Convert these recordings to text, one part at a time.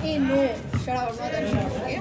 Hey, no. Shut up. I'm not that shut, okay?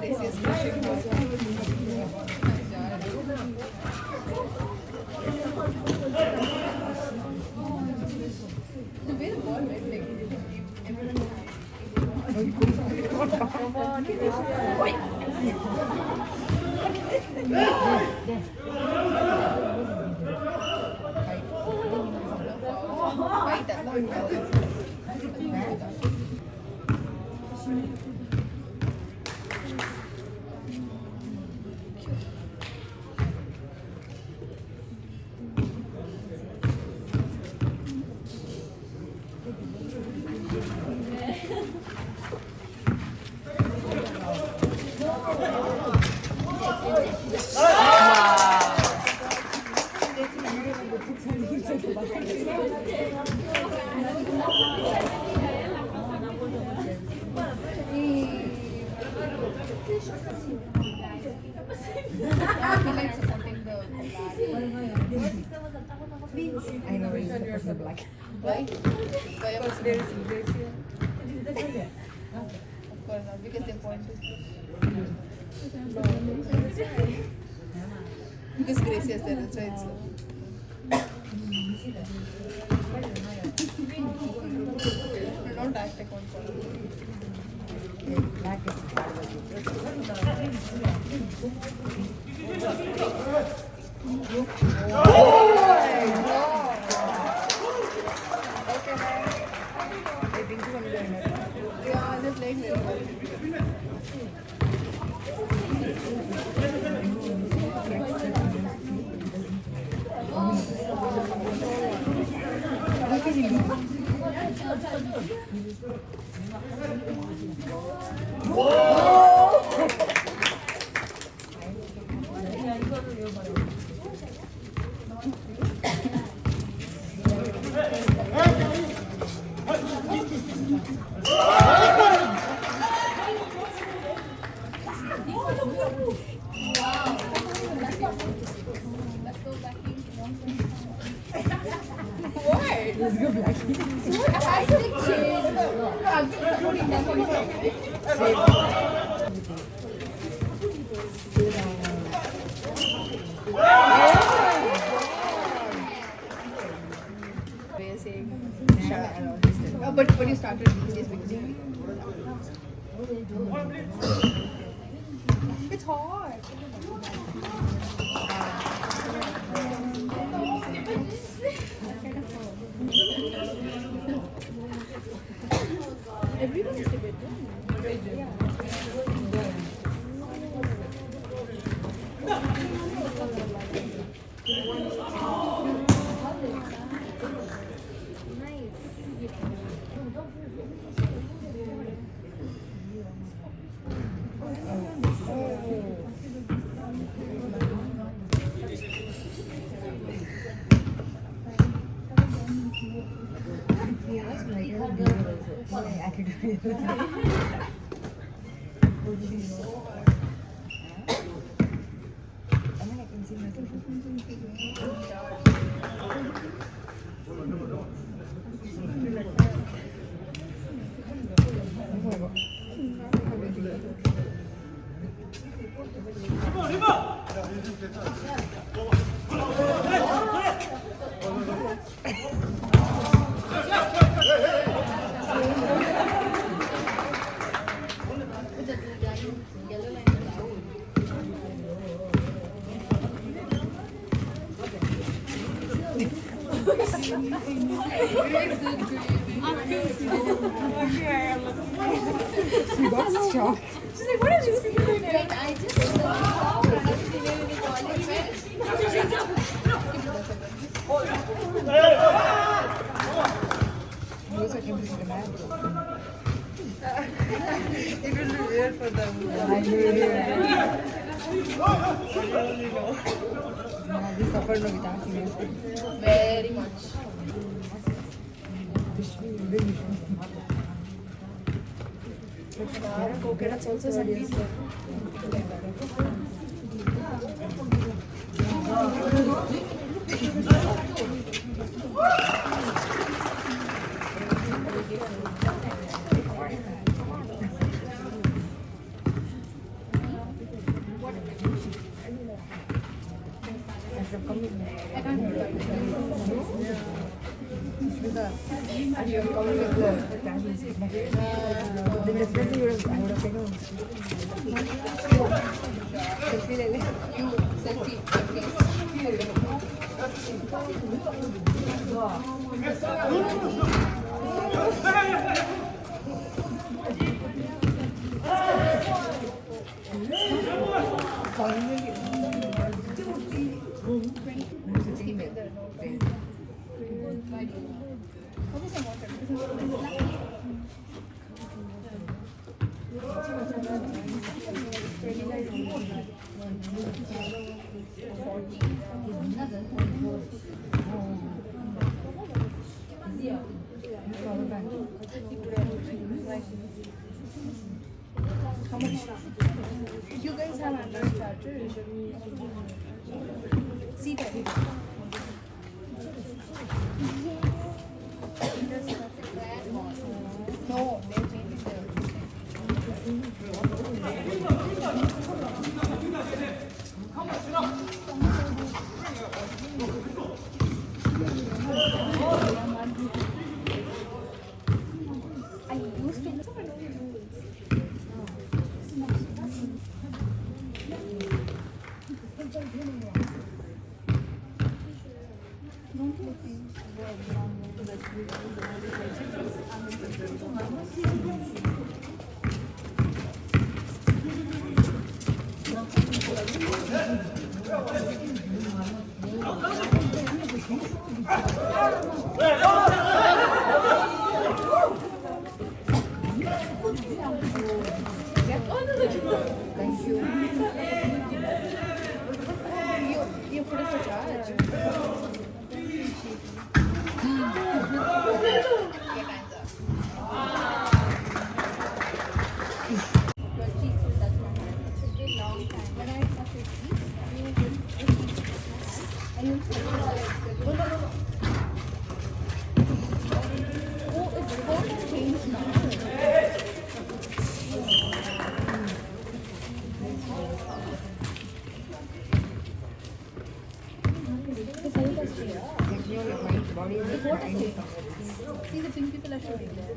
This is White ಅಲ್ಲ. I know it's the person black. Why? Why am I Because there is here. Of course not, because they point to because Gracie is there, that's why it's so. Don't act like one. Black Yeah, they're playing very well. What? Let's go black. But you started these days because it's hot. Everyone is debating. She got shocked. She's like, what are you doing? I just saw her in the You also came to see the match. It will be weird for them. I really know. They suffered no without seeing very much. Coconuts also something. I can't do that. 그래서 아니 여기 가보려고 그렇게 안 했지. 근데 프렌드를 안 그렇게 해서 셀피를 You selfie your face. Focus on water. How much? You guys have Android charger? See that? No, they changed it. I used to. Thank you. You put it for charge. Like you know, my body is fine. See the pink people are showing there.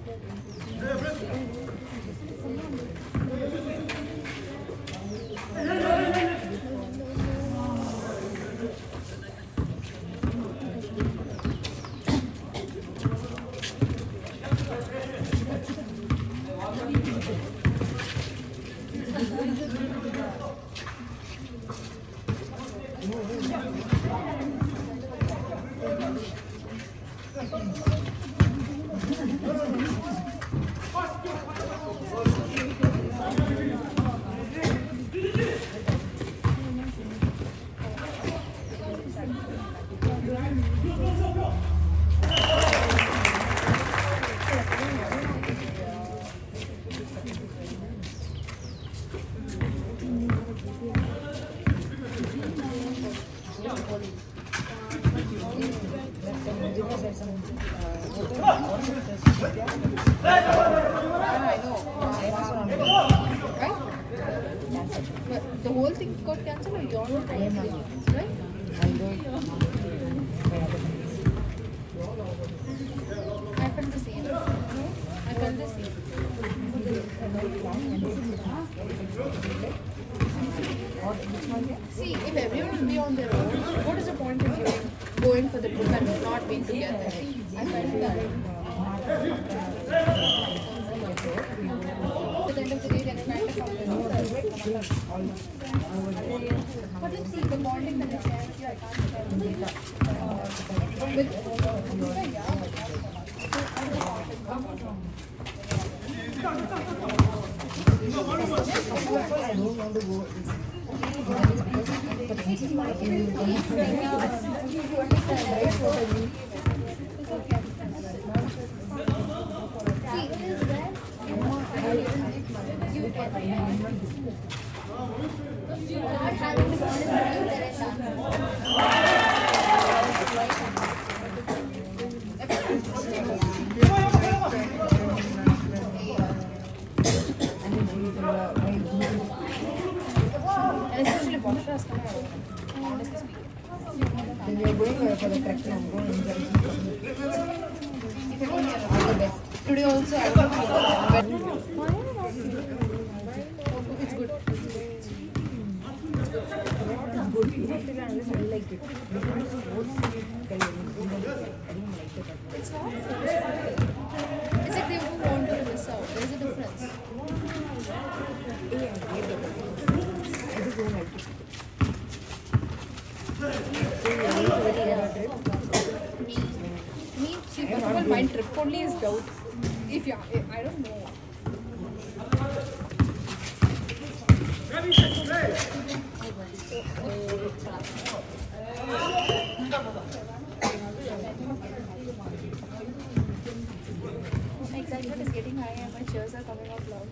I know. Right? But the whole thing got cancelled or you're not right? I do it by other friends. I felt the same. I felt the same. See, if everyone will be on their own, what is the point of you going for the group and not being together? I felt that. At the end of the day, then kind of but let's see, the bonding that I share with you, I can't share I don't want to go. But this is my favorite thing. You understand, right? What I mean? not having the bond in and especially water is coming out. Honestly speaking. When we are going for the trekking, I'm going to enjoy. All the best. Today also I will feel but it's good. It's good. You have to learn unless I like it. Because it's sports, I don't like it. It's not forced. It's like they won't want to miss out. There's a difference. I just don't like it. So you are going to very trip. Me, see, first of all, my trip only is doubt. If you, I don't know. My excitement is getting high and my cheers are coming out loud.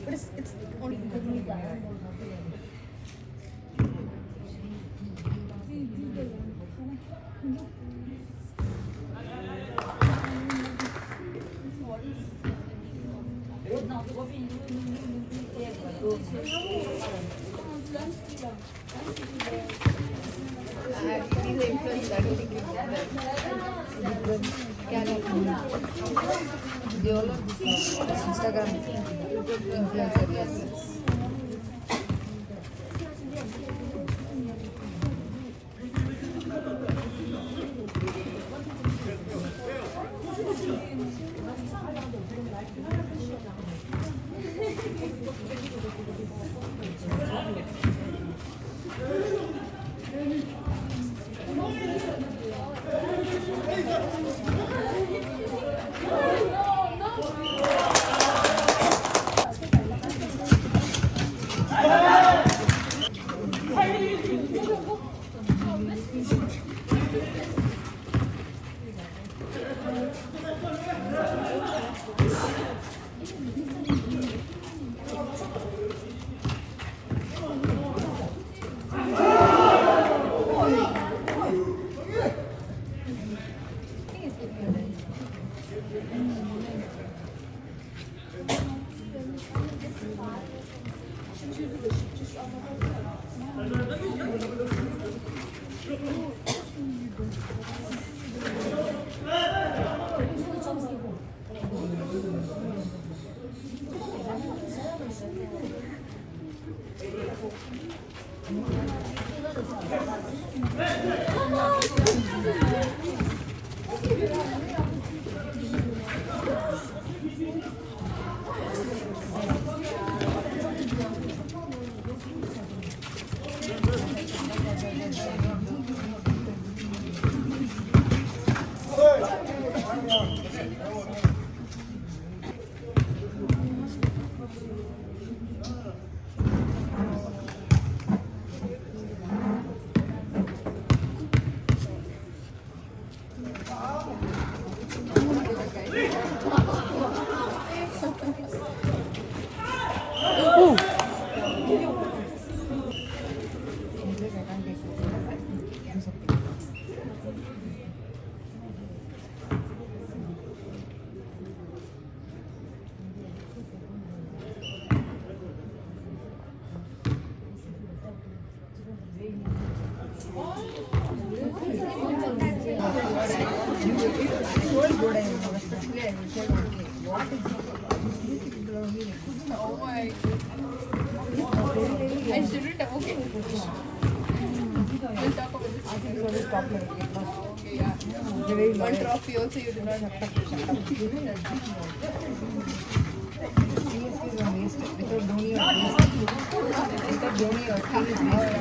But it's only he's the influencer. I don't think he's They all are this Instagram influencer, yes. oh my. I shouldn't have. Okay. We'll talk about this. Okay, yeah. One trophy also you did not have. Without Dhoni or team is waste.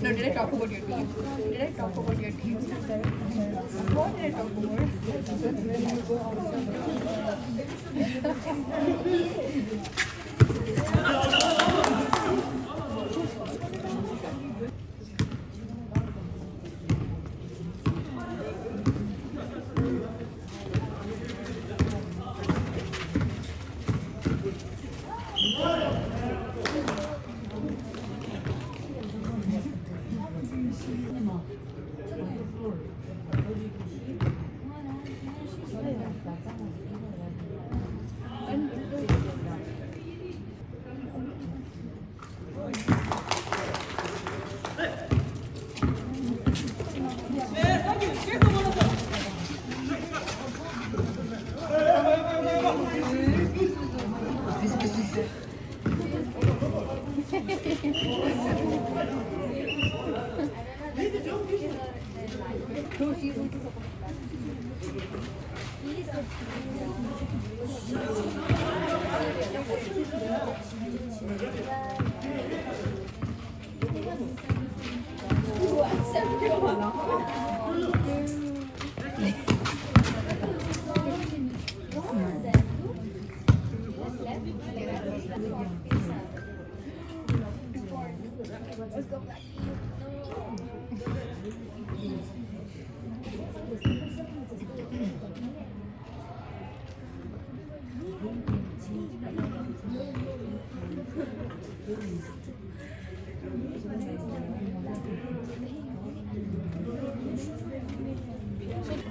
No, did I talk about your team? Did I talk about your team? What did I talk about?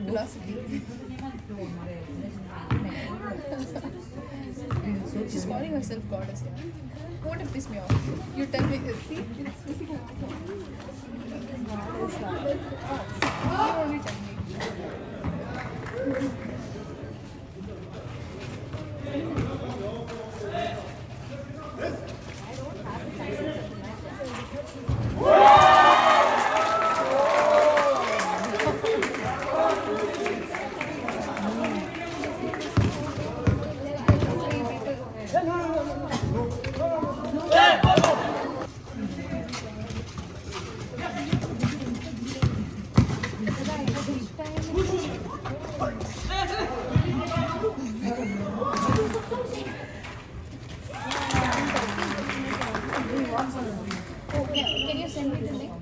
Philosophy. She's calling herself goddess, yeah. Won't it piss me off? You tell me. See? You only tell me. Oh, yeah. Can you send me the link?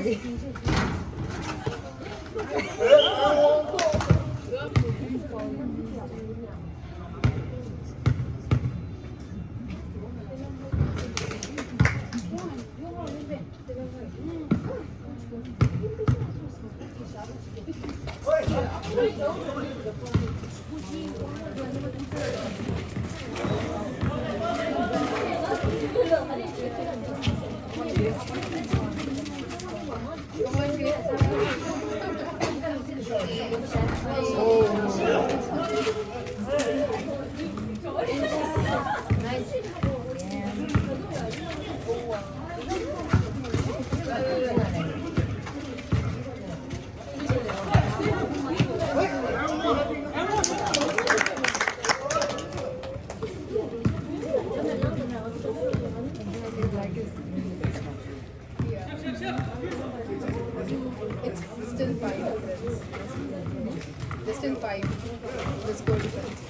sorry. It's still 5 difference. There's still 5. The score difference.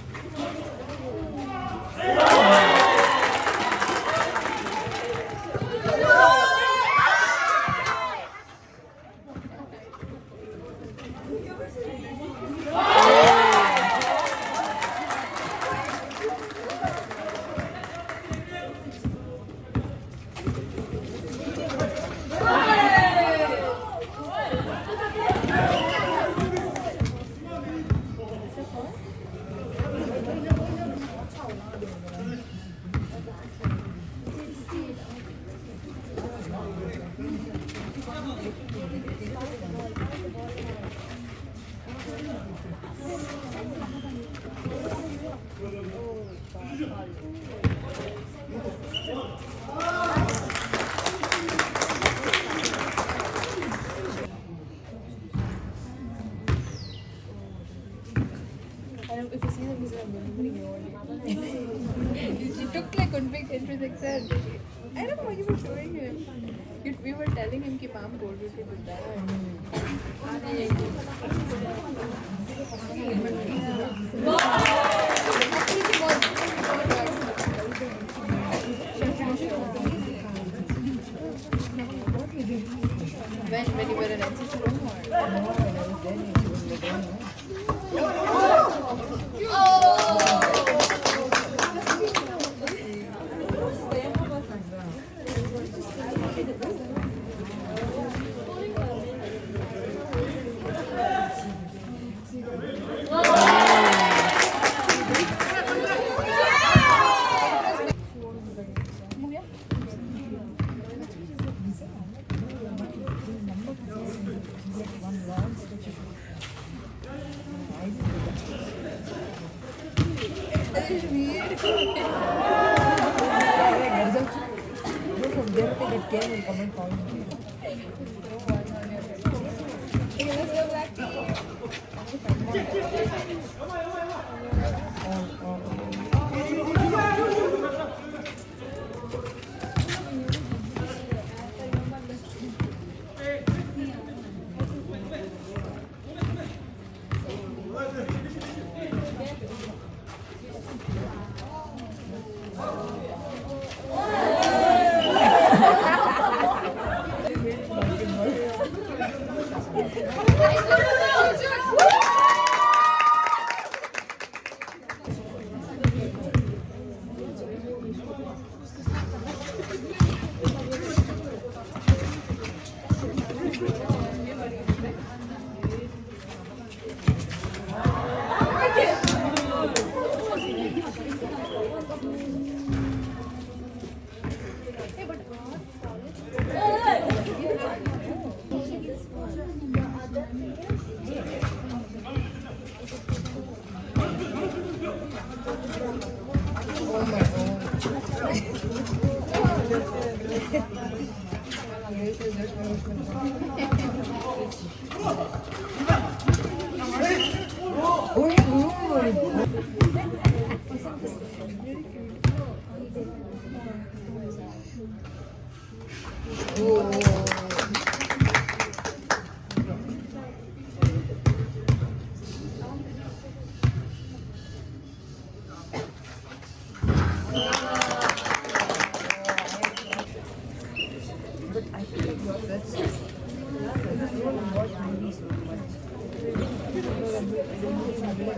And if you see the visa, you took like one big interest, said, I don't know what you were showing him. We were telling him कि mom told you to do that. When you were in NCC room But I feel like That's just. I don't watch movies so much.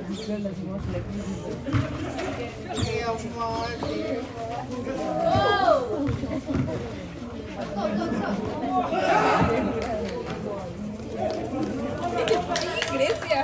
This girl does not let me do that. Gracia.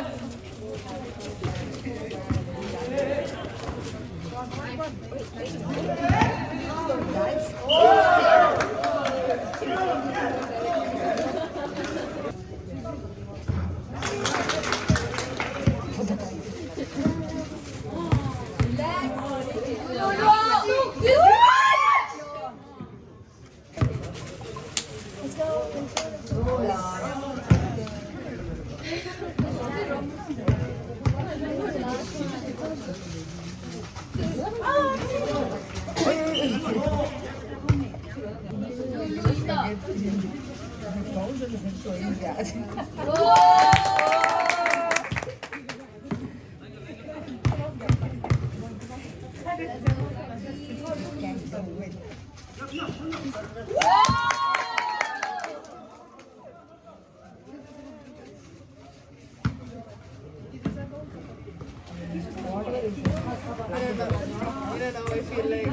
I don't know. I feel like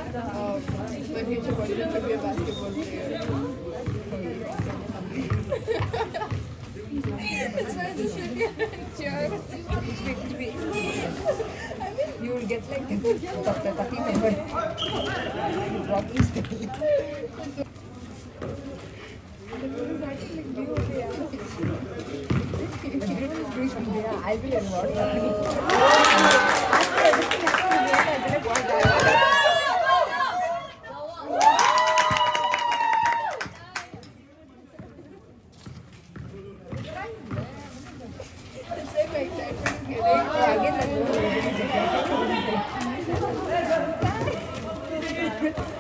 my future boyfriend could be a basketball player. That's why I just really enjoy. You will get like the talking number. You probably still. I'll be a lot. It's like my excitement is getting.